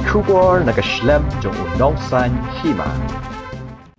Kubor nakaslem jong Nongsan Hima.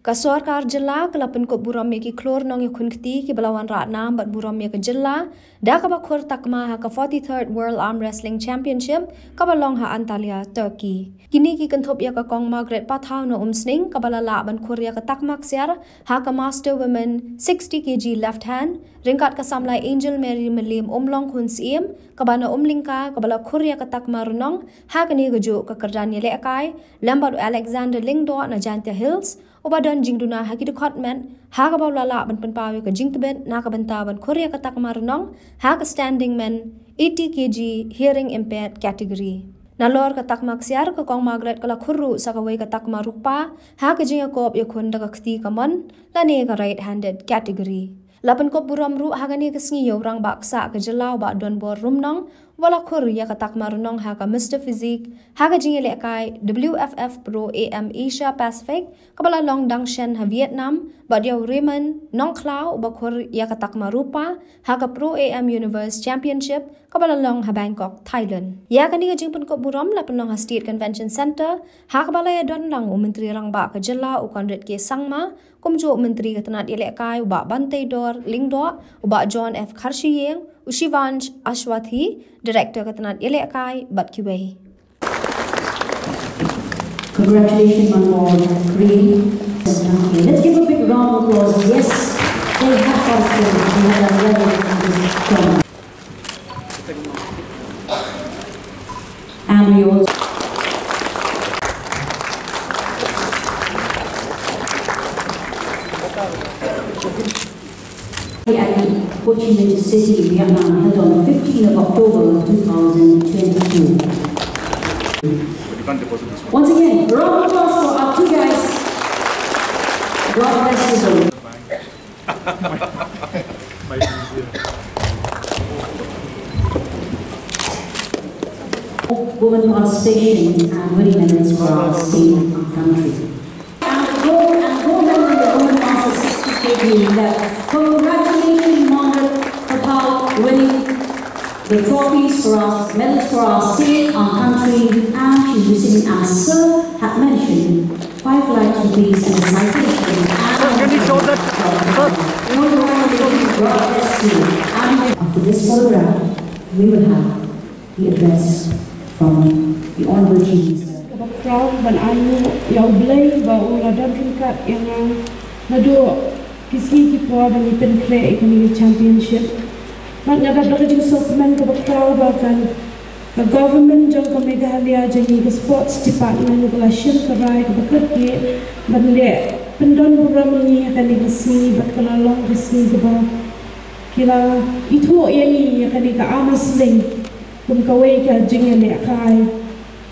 Sorkar Jylla kala Pynkup Burom ki klor Nongïakhun kti ki balawan ratnam bat Burom ke Jylla da ka bakhur takma ha ka 43rd World Arm Wrestling Championship ka balong ha Antalya Turkey. Kini ki kanthop ya ka kong Margaret Pathau no umsning ka balala ban khur ya ka takma ksiar ha ka Master Women 60 kg left hand ringkat ka samlai Angel Mary Melim umlong khun siem ka bana umlingka ka bala khur ya ka takma runong ha ka ni gaju ka kerjan ye lekai lambat Alexander Lingdo na Janta Hills Obadan jing duna haki de kotmen haga baw lala ban pawe ka jing tebet na ka bantaban Korea ka takmarnong haga standing men 80 kg hearing impaired category nalor ka takmak siar ka kong Margaret kala khurru sa ka wei ka takma rupa haga jing akop yakhun daga khti kamon lane ka right handed category lapan kop Burom ru haga ni ka sngi yorang ba Ksah ka Jylla ba don bor rumnong wala khur ya ka takmarnong haga Mr Physique haga jing lekai WFF Pro AM Asia Pacific kabala long dangshen ha Vietnam badyaw Raymond Nongkhlau ba khur ya ka takmarupa haga Pro AM Universe Championship kabala long ha Bangkok Thailand ya ka ni ka jing Pynkup Burom lapan long ha State Convention Center haga bala ya don lang menteri rang ba ka Jylla u Conrad K Sangma kumjo menteri ka tanat lekai ba Bantai Dor Lingdo ba John F Kharshiyeng Ushivansh Ashwathi Director Katanat Ilekai Batkiwei. Congratulations on all three. Let's give a big round of applause. Yes, they have participated. And we also at Ho Chi Minh City, Vietnam, held on 15th of October 2022. Once again, round of applause for our two guys. God bless you all. Women participation and winning medals for our state and country. And gold medal in the women master 60 kg left. Congratulations, Margaret, for winning the trophies for our medals for our state, our country, and she's receiving, as Sir had mentioned, 5 lakhs rupees in citation. And after this photograph, we will have the address from the Honorable Chief Minister. Ban anu yang belai bau ladan tingkat yang nado kisi kipo ban ipen kre economic championship. Mak nyaga dak jing sokmen ke bakau bahkan ke government jong ke Meghalaya jadi ke sports department ke Lashin kerai ke bekerja ke ban le pendon Burom ini akan digesi berkelalong gesi ke bawah kila itu yang akan di ke amasling kum kawai ke jing le kai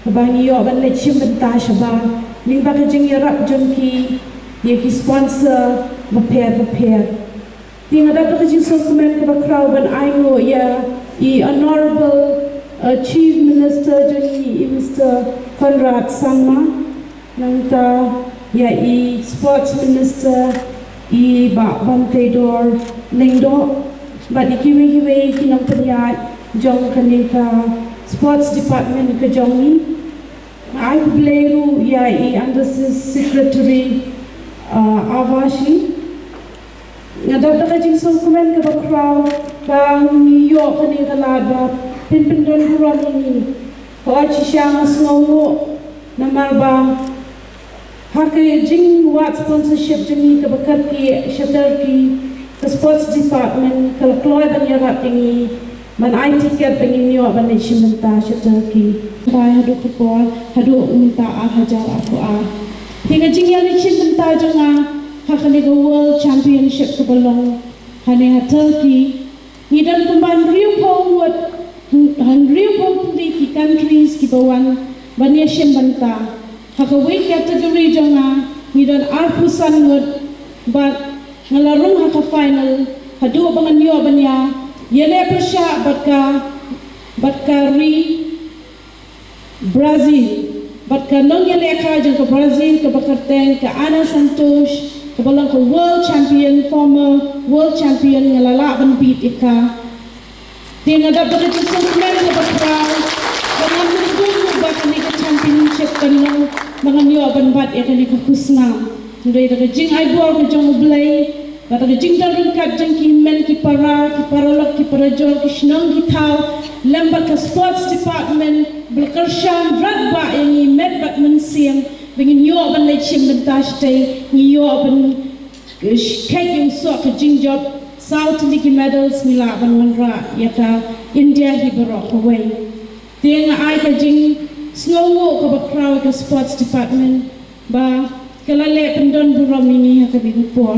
Bangi yo ban le chim benta shaba ning ba ka jing yarap jumki ye ki sponsor prepare ting ada ka jing so comment ka crowd ban aingo ya I honorable chief minister jani Mr Conrad Sangma nangta ya I sports minister I ba Bantai Dor Lingdo ba ikiwe kinang panyat jong kanika sports department ke jongi I believe I under secretary Avashi ngadap dak jing so komen ke crowd bang yo kani kalaba pinpindon Burom ini ko achi siang sngowo namar ba hakai jing wat sponsorship jeni ke bakat ki shelter ki ke sports department kalau keluar dan yarap ini man I tiket pengin yo ban shimenta shelter Bai hadu kupor, hadu minta hajar aku hingga jing yang shimenta janga hakani ke world championship ke belong hane Turkey hidan kumban riu pawut riu pawut di countries ki bawan bania shimenta hakawai category janga hidan arpusan word but ngalarung haka final hadu bangan yo banya yele persya batka ri Brazil batka Nongïakhun jang ke Brazil ke bakarteng ke Ana Santosh ke balang ke world champion former world champion ngalala ban beat ika ting ada berjumpa dengan bakra dengan mendukung bakal ke championship kan lang mga niyo ban bat e kan kusna ndai daga jing ai bor ke jong blai daga jing dalin kat jang ki men ki paralok ki parajol ki shnong ki thau lemba ka sports department belkershan ragba yang met bat men siam bengin yo ban le chim ben tash tay ni yo ban kek yung so ka jing job south ligi medals mila ban wanra yata India hi barok away tiang ai ka jing snow ka bakraw ka sports department ba kalale pendon burom ini ha ka bigupor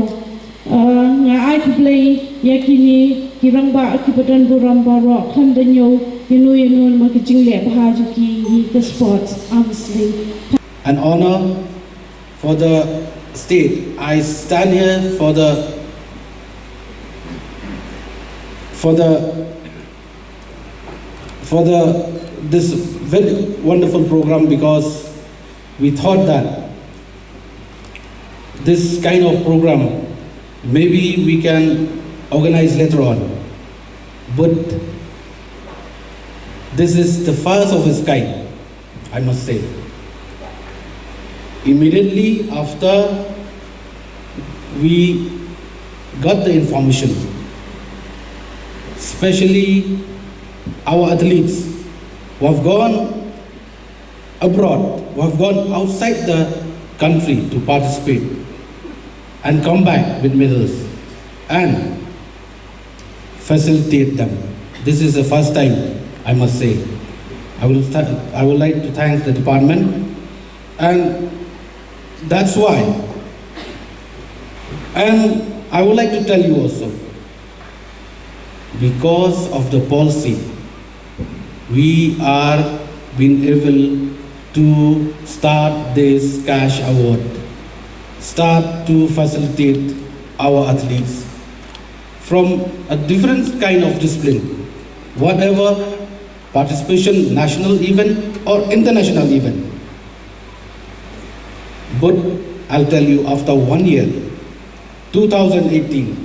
nga ai ka play yakini kirang ba ki pendon burom barok kan danyo yunu ma ka jing le bahaju ki ka sports obviously an honor for the state. I stand here for this very wonderful program because we thought that this kind of program maybe we can organize later on, but this is the first of its kind, I must say. Immediately after we got the information, especially our athletes who have gone abroad, who have gone outside the country to participate and come back with medals and facilitate them. This is the first time, I must say. I would like to thank the department, and that's why. And I would like to tell you also, because of the policy, we are being able to start this cash award, start to facilitate our athletes from a different kind of discipline, whatever participation, national event or international event. But I'll tell you, after 1 year, 2018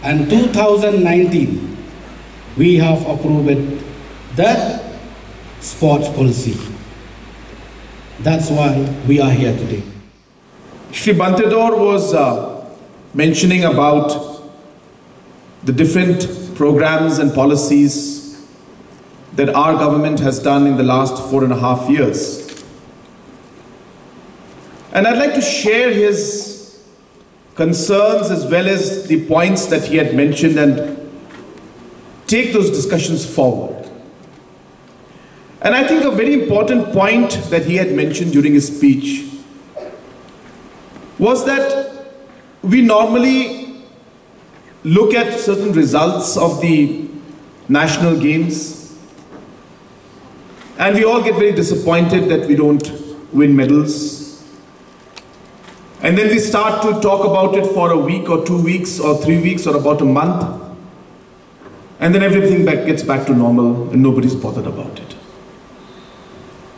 and 2019, we have approved that sports policy. That's why we are here today. Shri Bantador was mentioning about the different programs and policies that our government has done in the last 4.5 years. And I'd like to share his concerns as well as the points that he had mentioned and take those discussions forward. And I think a very important point that he had mentioned during his speech was that we normally look at certain results of the national games and we all get very disappointed that we don't win medals. And then we start to talk about it for a week or 2 weeks or 3 weeks or about a month. And then everything gets back to normal and nobody's bothered about it.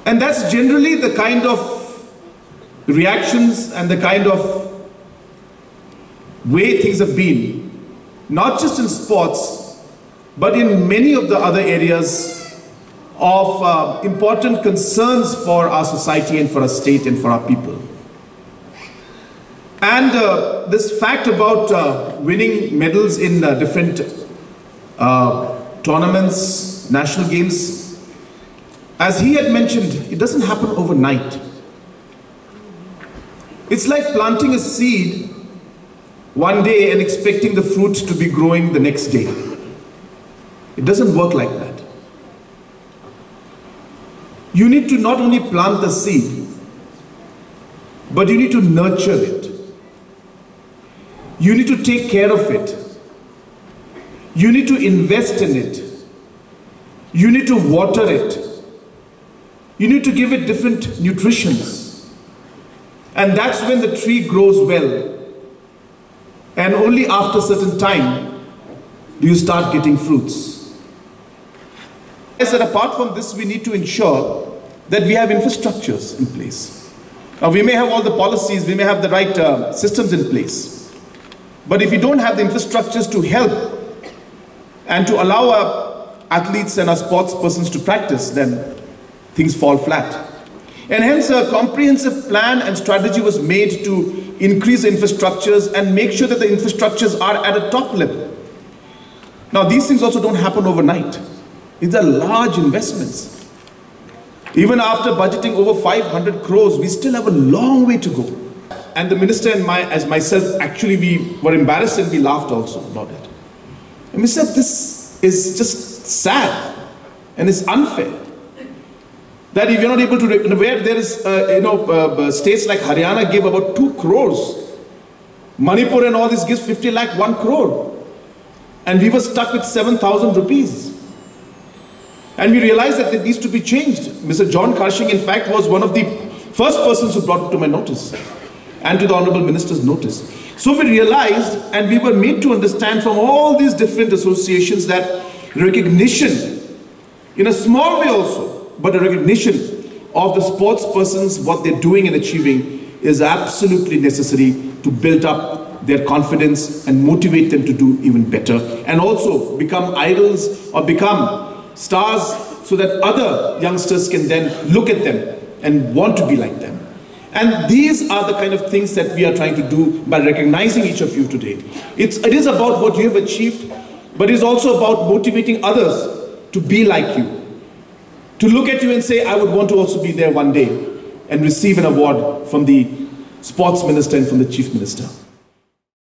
And that's generally the kind of reactions and the kind of way things have been, not just in sports, but in many of the other areas of important concerns for our society and for our state and for our people. And this fact about winning medals in different tournaments, national games, as he had mentioned, it doesn't happen overnight. It's like planting a seed one day and expecting the fruit to be growing the next day. It doesn't work like that. You need to not only plant the seed, but you need to nurture it. You need to take care of it. You need to invest in it. You need to water it. You need to give it different nutritions. And that's when the tree grows well. And only after a certain time do you start getting fruits. I said apart from this, we need to ensure that we have infrastructures in place. Now we may have all the policies, we may have the right systems in place. But if we don't have the infrastructures to help and to allow our athletes and our sports persons to practice, then things fall flat. And hence a comprehensive plan and strategy was made to increase infrastructures and make sure that the infrastructures are at a top level. Now these things also don't happen overnight. These are large investments. Even after budgeting over 500 crores, we still have a long way to go. And the minister and myself, actually we were embarrassed and we laughed also about it. And we said, this is just sad and it's unfair. That if you're not able to, where there is, states like Haryana give about 2 crores. Manipur and all this gives 50 lakh, 1 crore. And we were stuck with 7,000 rupees. And we realized that it needs to be changed. Mr. John Karshing, in fact, was one of the first persons who brought it to my notice and to the Honorable Minister's notice. So we realized, and we were made to understand from all these different associations, that recognition, in a small way also, but a recognition of the sports persons, what they're doing and achieving, is absolutely necessary to build up their confidence and motivate them to do even better, and also become idols or become stars so that other youngsters can then look at them and want to be like them. And these are the kind of things that we are trying to do by recognizing each of you today. It is about what you have achieved, but it is also about motivating others to be like you. To look at you and say, I would want to also be there one day and receive an award from the sports minister and from the chief minister.